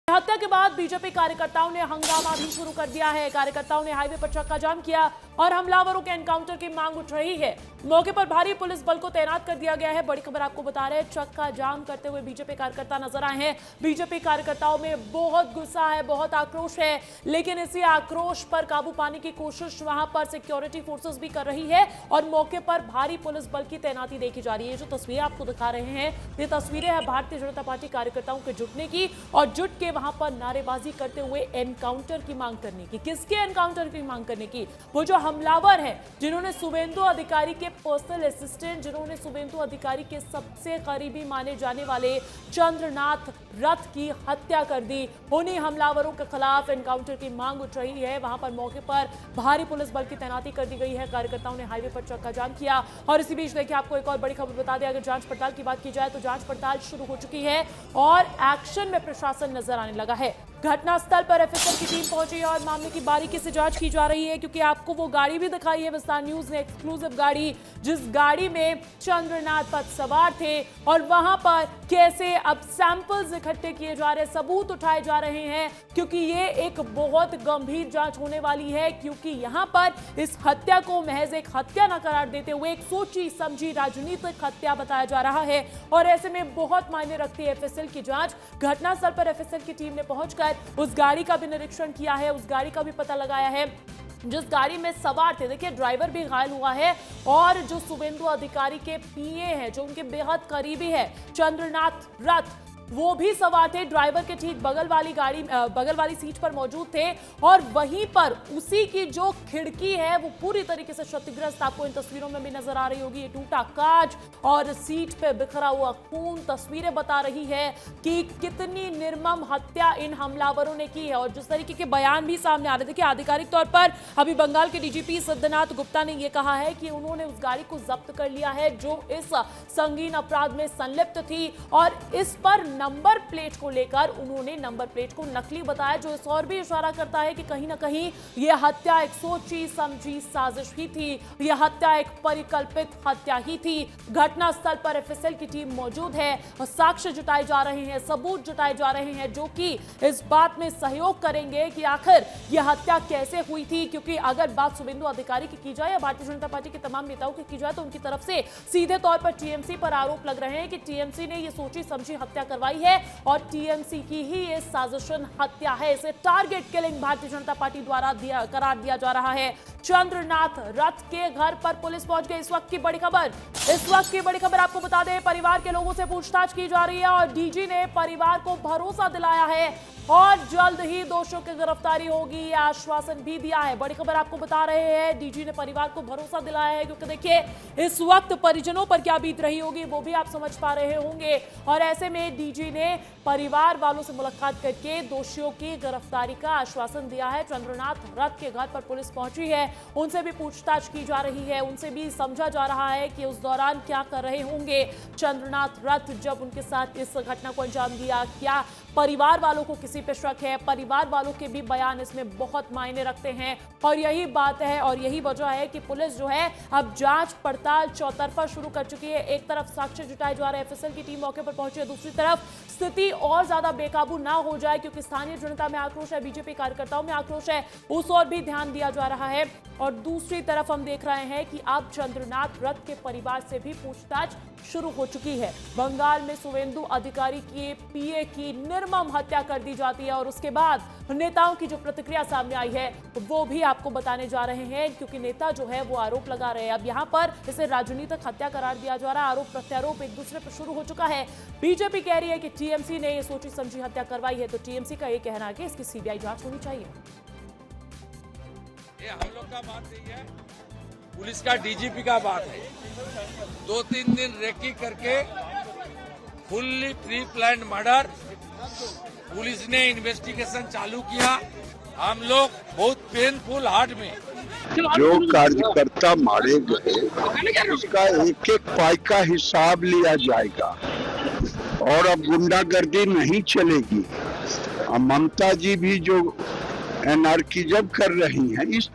हत्या के बाद बीजेपी कार्यकर्ताओं ने हंगामा भी शुरू कर दिया है। कार्यकर्ताओं ने हाईवे पर चक्का जाम किया और हमलावरों के एनकाउंटर की मांग उठ रही है। मौके पर भारी पुलिस बल को तैनात कर दिया गया है। बड़ी खबर आपको बता रहे हैं, चक्का जाम करते हुए बीजेपी कार्यकर्ता नजर आए हैं। बीजेपी कार्यकर्ताओं में बहुत गुस्सा है, बहुत आक्रोश है, लेकिन इसी आक्रोश पर काबू पाने की कोशिश वहां पर सिक्योरिटी फोर्सेस भी कर रही है और मौके पर भारी पुलिस बल की तैनाती देखी जा रही है। जो तस्वीरें आपको दिखा रहे हैं, ये तस्वीरें हैं भारतीय जनता पार्टी कार्यकर्ताओं के जुटने की और जुट के वहां पर नारेबाजी करते हुए एनकाउंटर की मांग करने की। किसके एनकाउंटर की मांग करने की? वो जो हमलावर है, जिन्होंने शुभेंदु अधिकारी के पर्सनल असिस्टेंट, जिन्होंने शुभेंदु अधिकारी के सबसे करीबी माने जाने वाले चंद्रनाथ रथ की हत्या कर दी, उन्हीं हमलावरों के खिलाफ एनकाउंटर की मांग उठ रही है। वहां पर मौके पर भारी पुलिस बल की तैनाती कर दी गई है। कार्यकर्ताओं ने हाईवे पर चक्का जाम किया और इसी बीच देखिए आपको एक और बड़ी खबर बता दें, अगर जांच पड़ताल की बात की जाए तो जांच पड़ताल शुरू हो चुकी है और एक्शन में प्रशासन नजर आने लगा है। घटनास्थल पर एफएसएल की टीम पहुंची है और मामले की बारीकी से जांच की जा रही है, क्योंकि आपको वो गाड़ी भी दिखाई है विस्तार न्यूज ने, एक्सक्लूसिव गाड़ी, जिस गाड़ी में चंद्रनाथ पथ सवार थे और वहां पर कैसे अब सैंपल्स इकट्ठे किए जा रहे हैं, सबूत उठाए जा रहे हैं, क्योंकि ये एक बहुत गंभीर जांच होने वाली है। क्योंकि यहां पर इस हत्या को महज एक हत्या न करार देते हुए एक सोची समझी राजनीतिक हत्या बताया जा रहा है और ऐसे में बहुत मायने रखती है एफएसएल की जांच। घटनास्थल पर एफएसएल की टीम ने पहुंचकर उस गाड़ी का भी निरीक्षण किया है, उस गाड़ी का भी पता लगाया है जिस गाड़ी में सवार थे। देखिए ड्राइवर भी घायल हुआ है और जो शुभेंदु अधिकारी के पीए हैं, जो उनके बेहद करीबी है चंद्रनाथ रथ, वो भी सवार थे। ड्राइवर के ठीक बगल वाली सीट पर मौजूद थे और वहीं पर उसी की जो खिड़की है वो पूरी तरीके से क्षतिग्रस्त आपको इन तस्वीरों में भी नजर आ रही होगी। ये टूटा कांच और सीट पे बिखरा हुआ खून तस्वीरें बता रही है कि कितनी निर्मम हत्या इन हमलावरों ने की है। और जिस तरीके के बयान भी सामने आ रहे थे कि आधिकारिक तौर पर अभी बंगाल के डीजीपी सिद्धनाथ गुप्ता ने यह कहा है कि उन्होंने उस गाड़ी को जब्त कर लिया है जो इस संगीन अपराध में संलिप्त थी और इस पर नंबर प्लेट को लेकर उन्होंने नंबर प्लेट को नकली बताया, जो इस और भी इशारा करता है कि कहीं ना कहीं यह हत्या एक सोची समझी साजिश ही थी, यह हत्या एक परिकल्पित हत्या ही थी। घटनास्थल पर एफएसएल की टीम मौजूद है और साक्ष्य जुटाए जा रहे हैं, सबूत जुटाए जा रहे हैं जो कि इस बात में सहयोग करेंगे कि आखिर यह हत्या कैसे हुई थी। क्योंकि अगर बात शुभेंदु अधिकारी की जाए या भारतीय जनता पार्टी के तमाम नेताओं की जाए तो उनकी तरफ से सीधे तौर पर टीएमसी पर आरोप लग रहे हैं कि टीएमसी ने यह सोची समझी हत्या करवाई है और टीएमसी की ही ये साजिशन हत्या है। इसे target killing Bharatiya Janata party द्वारा करार दिया जा रहा है। चंद्रनाथ रथ के घर पर पुलिस पहुंच गई। इस वक्त की बड़ी खबर आपको बता दें, परिवार के लोगों से पूछताछ की जा रही है और डीजी ने परिवार को भरोसा दिलाया है और जल्द ही दोषियों की गिरफ्तारी होगी, यह आश्वासन भी दिया है। बड़ी खबर आपको बता रहे हैं, डीजी ने परिवार को भरोसा दिलाया है, क्योंकि देखिए इस वक्त परिजनों पर क्या बीत रही होगी वो भी आप समझ पा रहे होंगे। और ऐसे में डीजी ने परिवार वालों से मुलाकात करके दोषियों की गिरफ्तारी का आश्वासन दिया है। चंद्रनाथ रथ के घर पर पुलिस पहुंची है, उनसे भी पूछताछ की जा रही है, उनसे भी समझा जा रहा है कि उस दौरान क्या कर रहे होंगे चंद्रनाथ रथ जब उनके साथ इस घटना को अंजाम दिया। क्या परिवार वालों को किसी पे शक है? परिवार वालों के भी बयान इसमें बहुत मायने रखते हैं और यही बात है और यही वजह है कि पुलिस जो है अब जांच पड़ताल चौतरफा शुरू कर चुकी है। एक तरफ साक्ष्य जुटाए जा रहे हैं, एफएसएल की टीम मौके पर पहुंची है, दूसरी तरफ स्थिति और ज्यादा बेकाबू ना हो जाए, क्योंकि स्थानीय जनता में आक्रोश है, बीजेपी कार्यकर्ताओं में आक्रोश है, उस ओर भी ध्यान दिया जा रहा है। और दूसरी तरफ हम देख रहे हैं कि अब चंद्रनाथ रथ के परिवार से भी पूछताछ शुरू हो चुकी है। बंगाल में शुभेंदु अधिकारी के पीए की निर्मम हत्या कर दी जाती है और उसके बाद नेताओं की जो प्रतिक्रिया सामने आई है वो भी आपको बताने जा रहे हैं, क्योंकि नेता जो है वो आरोप लगा रहे हैं। अब यहां पर इसे राजनीतिक हत्या करार दिया जा रहा है, आरोप प्रत्यारोप एक दूसरे पर शुरू हो चुका है। बीजेपी कह रही है कि टीएमसी ने ये सोची समझी हत्या करवाई है, तो टीएमसी का ये कहना है कि इसकी सीबीआई जांच होनी चाहिए। ये हम लोग का बात नहीं है, पुलिस का डीजीपी का बात है। 2-3 दिन रेकी करके fully pre planned murder, police ने इन्वेस्टिगेशन चालू किया। हम लोग बहुत पेनफुल हार्ट में जो कार्यकर्ता मारे गए उसका एक एक पाई का हिसाब लिया जाएगा और अब गुंडागर्दी नहीं चलेगी। ममता जी भी जो एनार्किज्म कर रही हैं, इस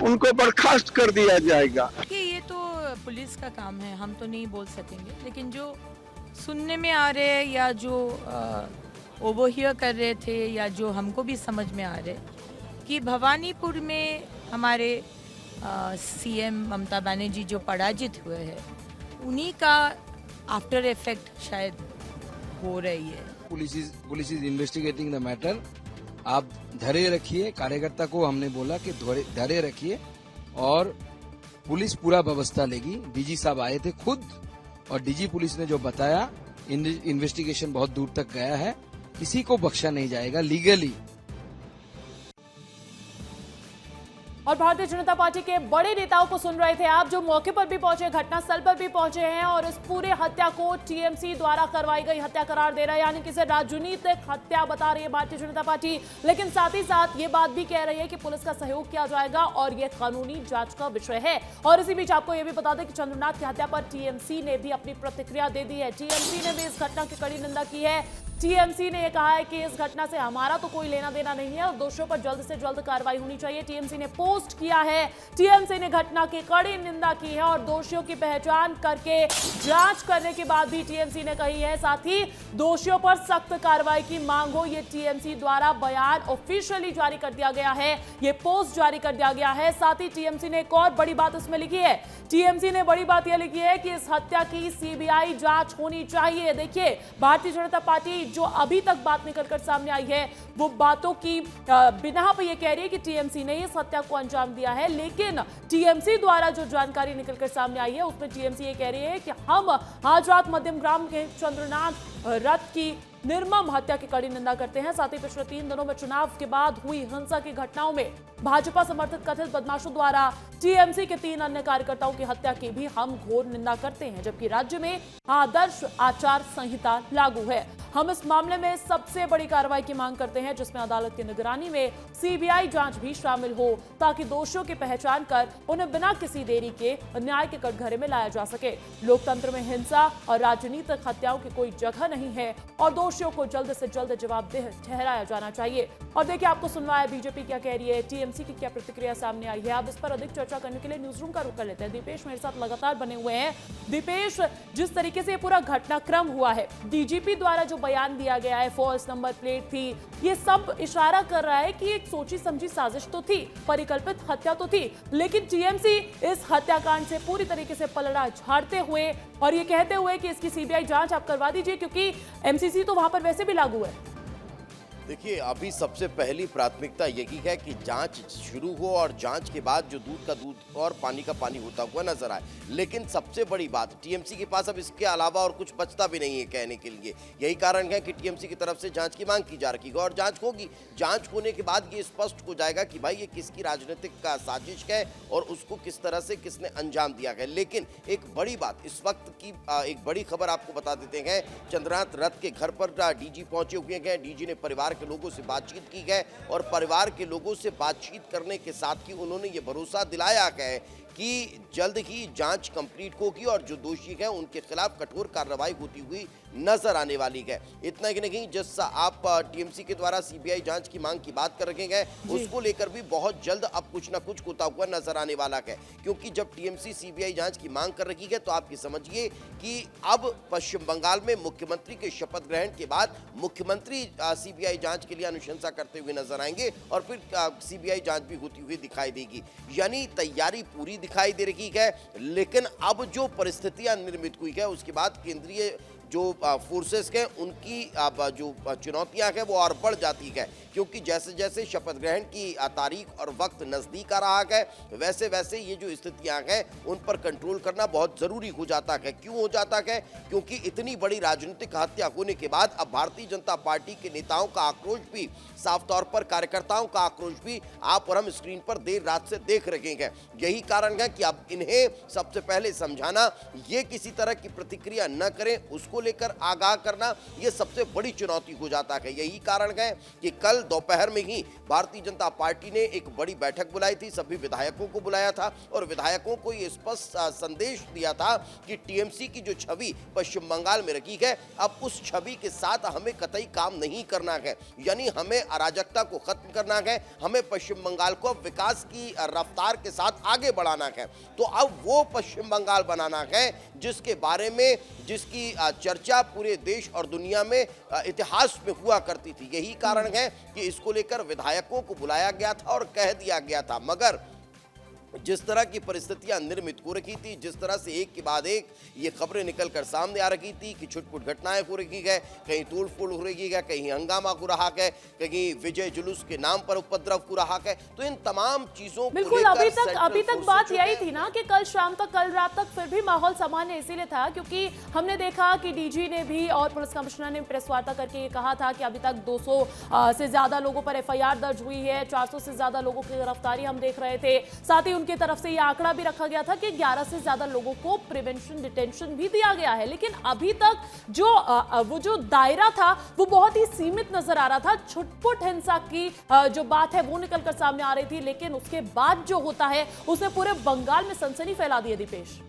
उनको बर्खास्त कर दिया जाएगा। कि ये तो पुलिस का काम है, हम तो नहीं बोल सकेंगे, लेकिन जो सुनने में आ रहे हैं या जो ओवरहियर कर रहे थे या जो हमको भी समझ में आ रहे कि भवानीपुर में हमारे सीएम ममता बनर्जी जो पराजित हुए हैं उन्हीं का आफ्टर इफेक्ट शायद हो रही है। Police is investigating the matter. आप धैर्य रखिए, कार्यकर्ता को हमने बोला कि धैर्य रखिए और पुलिस पूरा व्यवस्था लेगी। डीजी साहब आए थे खुद और डीजी पुलिस ने जो बताया, इन्वेस्टिगेशन बहुत दूर तक गया है, किसी को बख्शा नहीं जाएगा लीगली। और भारतीय जनता पार्टी के बड़े नेताओं को सुन रहे थे आप, जो मौके पर भी पहुंचे, घटनास्थल पर भी पहुंचे हैं और इस पूरे हत्या को टीएमसी द्वारा करवाई गई हत्या करार दे रहा है, यानी कि इसे राजनीतिक हत्या बता रही है भारतीय जनता पार्टी। लेकिन साथ ही साथ ये बात भी कह रही है कि पुलिस का सहयोग किया जाएगा और ये कानूनी जांच का विषय है। और इसी बीच आपको यह भी बता दें कि चंद्रनाथ की हत्या पर टीएमसी ने भी अपनी प्रतिक्रिया दे दी है। टीएमसी ने भी इस घटना की कड़ी निंदा की है। टीएमसी ने यह कहा है कि इस घटना से हमारा तो कोई लेना देना नहीं है और दोषियों पर जल्द से जल्द कार्रवाई होनी चाहिए। टीएमसी ने पोस्ट किया है, टीएमसी ने घटना की कड़ी निंदा की है और दोषियों की पहचान करके जांच करने के बाद भी टीएमसी ने कही है, साथ ही दोषियों पर सख्त कार्रवाई की मांग हो। ये टीएमसी द्वारा बयान ऑफिशियली जारी कर दिया गया है, ये पोस्ट जारी कर दिया गया है। साथ ही टीएमसी ने एक और बड़ी बात इसमें लिखी है। टीएमसी ने बड़ी बात यह लिखी है कि इस हत्या की सीबीआई जांच होनी चाहिए। देखिए, भारतीय जनता पार्टी जो अभी तक बात निकलकर सामने आई है वो बातों की बिना पर यह कह रही है कि टीएमसी ने इस हत्या को अंजाम दिया है, लेकिन टीएमसी द्वारा जो जानकारी निकलकर सामने आई है उसमें टीएमसी ये कह रही है कि हम आज रात मध्यम ग्राम के चंद्रनाथ रथ की निर्मम हत्या की कड़ी निंदा करते हैं। साथ ही पिछले 3 दिनों में चुनाव के बाद हुई हिंसा की घटनाओं में भाजपा समर्थित कथित बदमाशों द्वारा टीएमसी के 3 अन्य कार्यकर्ताओं की हत्या की भी हम घोर निंदा करते हैं, जबकि राज्य में आदर्श आचार संहिता लागू है। हम इस मामले में सबसे बड़ी कार्रवाई की मांग करते हैं, जिसमें अदालत की निगरानी में सीबीआई जांच भी शामिल हो, ताकि दोषियों की पहचान कर उन्हें बिना किसी देरी के न्याय के कटघरे में लाया जा सके। लोकतंत्र में हिंसा और राजनीतिक हत्याओं की कोई जगह नहीं है और दोषियों को जल्द से जल्द जवाबदेह ठहराया जाना चाहिए। और देखिए, आपको सुनवाया है बीजेपी क्या कह रही है, टीएमसी की क्या प्रतिक्रिया सामने आई है। अब इस पर अधिक चर्चा करने के लिए न्यूज रूम का रुख कर लेते हैं। दीपेश मेरे साथ लगातार बने हुए हैं। दीपेश, जिस तरीके से पूरा घटनाक्रम हुआ है, डीजीपी द्वारा जो बयान दिया गया है, फॉल्स नंबर प्लेट थी, ये सब इशारा कर रहा है कि एक सोची समझी साजिश तो थी, परिकल्पित हत्या तो थी, लेकिन टीएमसी इस हत्याकांड से पूरी तरीके से पलड़ा झाड़ते हुए और ये कहते हुए कि इसकी सीबीआई जांच आप करवा दीजिए, क्योंकि एमसीसी तो वहां पर वैसे भी लागू है। देखिए, अभी सबसे पहली प्राथमिकता यही है कि जांच शुरू हो और जांच के बाद जो दूध का दूध और पानी का पानी होता हुआ नजर आए। लेकिन सबसे बड़ी बात, टीएमसी के पास अब इसके अलावा और कुछ बचता भी नहीं है कहने के लिए। यही कारण है कि टीएमसी की तरफ से जांच की मांग की जा रही है और जांच होगी। जांच होने के बाद ये स्पष्ट हो जाएगा कि भाई ये किसकी राजनीतिक का साजिश है और उसको किस तरह से किसने अंजाम दिया है। लेकिन एक बड़ी बात, इस वक्त की एक बड़ी खबर आपको बता देते हैं। चंद्रनाथ रथ के घर पर डीजी पहुंचे हुए हैं। डीजी ने परिवार के लोगों से बातचीत की है और परिवार के लोगों से बातचीत करने के साथ ही उन्होंने ये भरोसा दिलाया है कि जल्द ही जांच कंप्लीट होगी और जो दोषी हैं उनके खिलाफ कठोर कार्रवाई होती हुई नजर आने वाली है। इतना ही नहीं, जिस आप टीएमसी के द्वारा सीबीआई जांच की मांग की बात कर रहे हैं, उसको लेकर भी बहुत जल्द अब कुछ ना कुछ होता हुआ नजर आने वाला है। क्योंकि जब टीएमसी सीबीआई जांच की मांग कर रही है तो आप ये समझिए कि अब पश्चिम बंगाल में मुख्यमंत्री के शपथ ग्रहण के बाद मुख्यमंत्री सीबीआई जांच के लिए अनुशंसा करते हुए नजर आएंगे और फिर सीबीआई जांच भी होती हुई दिखाई देगी। यानी तैयारी पूरी दिखाई दे रही है। लेकिन अब जो परिस्थितियां निर्मित हुई है उसके बाद केंद्रीय जो फोर्सेस हैं उनकी जो चुनौतियां हैं वो और बढ़ जाती है, क्योंकि जैसे जैसे शपथ ग्रहण की तारीख और वक्त नजदीक आ रहा है वैसे वैसे ये जो स्थितियां हैं उन पर कंट्रोल करना बहुत जरूरी हो जाता है। क्यों हो जाता है? क्योंकि इतनी बड़ी राजनीतिक हत्या होने के बाद अब भारतीय जनता पार्टी के नेताओं का आक्रोश भी, साफ तौर पर कार्यकर्ताओं का आक्रोश भी आप और हम स्क्रीन पर देर रात से देख रहे हैं। यही कारण है कि अब इन्हें सबसे पहले समझाना, ये किसी तरह की प्रतिक्रिया न करें, उसको लेकर आगाह करना, ये सबसे बड़ी चुनौती हो जाता है। यही कारण है कि कल दोपहर में ही भारतीय जनता पार्टी ने एक बड़ी बैठक बुलाई थी, सभी विधायकों को बुलाया था और विधायकों को ये स्पष्ट संदेश दिया था कि टीएमसी की जो छवि पश्चिम बंगाल में रखी है, अब उस छवि के साथ हमें कतई काम नहीं करना है। यानी हमें अराजकता को खत्म करना है, हमें पश्चिम बंगाल को विकास की रफ्तार के साथ आगे बढ़ाना है। तो अब वो पश्चिम बंगाल बनाना है जिसके बारे में, जिसकी चर्चा पूरे देश और दुनिया में इतिहास में हुआ करती थी। यही कारण है कि इसको लेकर विधायकों को बुलाया गया था और कह दिया गया था। मगर जिस तरह की परिस्थितियां निर्मित हो रही थी, जिस तरह से एक के बाद एक ये खबरें निकलकर सामने आ रही थी कि छुटपुट घटनाएं हो रही है, कहीं तोड़फोड़ हो रही है, कहीं हंगामा हो रहा है, कहीं विजय जुलूस के नाम पर उपद्रव हो रहा है, तो इन तमाम चीजों को बिल्कुल लेकर अभी तक बात यही थी ना कि कल शाम तक, कल रात तक फिर भी माहौल सामान्य इसीलिए था क्योंकि हमने देखा कि डीजी ने भी और पुलिस कमिश्नर ने प्रेस वार्ता करके ये कहा था कि अभी तक 200 से ज्यादा लोगों पर एफआईआर दर्ज हुई है, 400 से ज्यादा लोगों की गिरफ्तारी हम देख रहे थे। साथ ही उनकी तरफ से यह आंकड़ा भी रखा गया था कि 11 से ज्यादा लोगों को प्रिवेंशन डिटेंशन भी दिया गया है। लेकिन अभी तक वो जो दायरा था वो बहुत ही सीमित नजर आ रहा था। छुटपुट हिंसा की जो बात है वो निकलकर सामने आ रही थी, लेकिन उसके बाद जो होता है उसने पूरे बंगाल में सनसनी फैला दी है। दीपेश,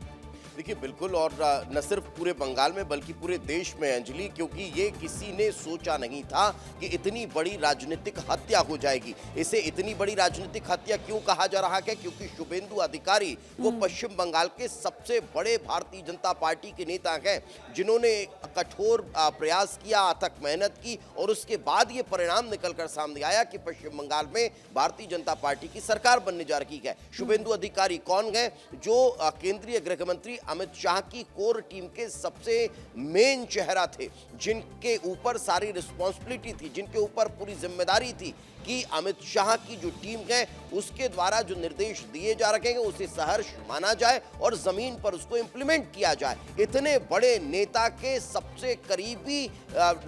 देखिए बिल्कुल, और न सिर्फ पूरे बंगाल में बल्कि पूरे देश में अंजलि, क्योंकि ये किसी ने सोचा नहीं था कि इतनी बड़ी राजनीतिक हत्या हो जाएगी। इसे इतनी बड़ी राजनीतिक हत्या क्यों कहा जा रहा है? क्योंकि शुभेंदु अधिकारी वो पश्चिम बंगाल के सबसे बड़े भारतीय जनता पार्टी के नेता हैं, जिन्होंने कठोर प्रयास किया, अथक मेहनत की और उसके बाद ये परिणाम निकलकर सामने आया कि पश्चिम बंगाल में भारतीय जनता पार्टी की सरकार बनने जा रही है। शुभेंदु अधिकारी कौन है? जो केंद्रीय गृह मंत्री अमित शाह की कोर टीम के सबसे मेन चेहरा थे, जिनके ऊपर सारी रिस्पॉन्सिबिलिटी थी, जिनके ऊपर पूरी जिम्मेदारी थी कि अमित शाह की जो टीम है उसके द्वारा जो निर्देश दिए जा रहे हैं उसे सहर्ष माना जाए और जमीन पर उसको इंप्लीमेंट किया जाए। इतने बड़े नेता के सबसे करीबी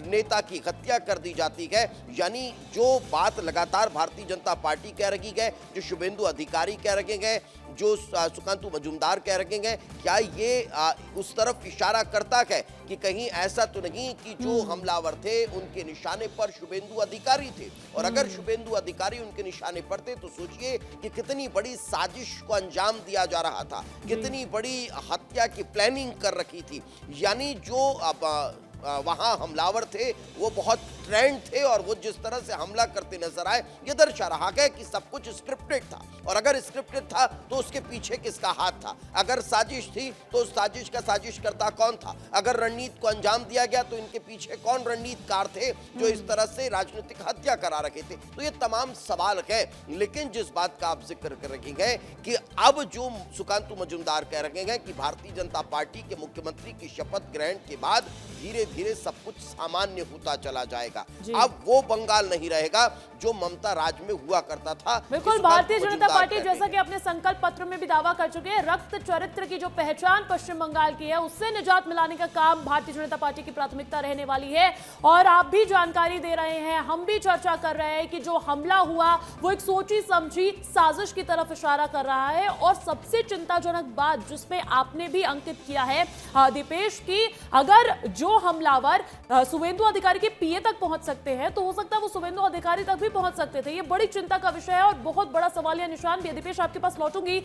नेता की हत्या कर दी जाती है, यानी जो बात लगातार भारतीय जनता पार्टी कह रही है, जो शुभेंदु अधिकारी कह रहे हैं, जो सुकांतु मजूमदार कह रहे हैं, क्या ये उस तरफ इशारा करता है कि कहीं ऐसा तो नहीं कि जो हमलावर थे उनके निशाने पर शुभेंदु अधिकारी थे? और अगर शुभेंदु अधिकारी उनके निशाने पर थे तो सोचिए कि कितनी बड़ी साजिश को अंजाम दिया जा रहा था, कितनी बड़ी हत्या की प्लानिंग कर रखी थी। यानी जो अब वहां हमलावर थे वो बहुत ट्रेंड थे और वो जिस तरह से हमला करते नजर आए ये दर्शा रहा है कि सब कुछ स्क्रिप्टेड था। और अगर स्क्रिप्टेड था तो उसके पीछे किसका हाथ था? अगर साजिश थी तो उस साजिश का साजिशकर्ता कौन था? अगर रणनीति को अंजाम दिया गया तो इनके पीछे कौन रणनीतिकार थे जो इस तरह से राजनीतिक हत्या करा रखे थे? तो ये तमाम सवाल है। लेकिन जिस बात का आप जिक्र कर रहे हैं कि अब जो सुकांतु मजूमदार कह रहे हैं कि भारतीय जनता पार्टी के मुख्यमंत्री की शपथ ग्रहण के बाद धीरे धीरे सब कुछ सामान्य होता चला जाएगा। अब वो बंगाल नहीं रहेगा जो ममता राज में हुआ करता था। बिल्कुल, भारतीय जनता पार्टी जैसा कि अपने संकल्प पत्र में भी दावा कर चुके हैं, रक्त चरित्र की जो पहचान पश्चिम बंगाल की है उससे निजात मिलाने का काम भारतीय जनता पार्टी की प्राथमिकता रहने वाली है। और आप भी जानकारी दे रहे हैं, हम भी चर्चा कर रहे हैं कि जो हमला हुआ वो एक सोची समझी साजिश की तरफ इशारा कर रहा है। और सबसे चिंताजनक बात जिसमें आपने भी अंकित किया है दीपेश, की अगर जो हमलावर शुभेंदु अधिकारी के पीए तक पहुंच सकते हैं तो हो सकता है वो शुभेंदु अधिकारी तक भी पहुंच सकते थे। ये बड़ी चिंता का विषय है और बहुत बड़ा सवालिया निशान भी है। दीपेश, आपके पास लौटूंगी।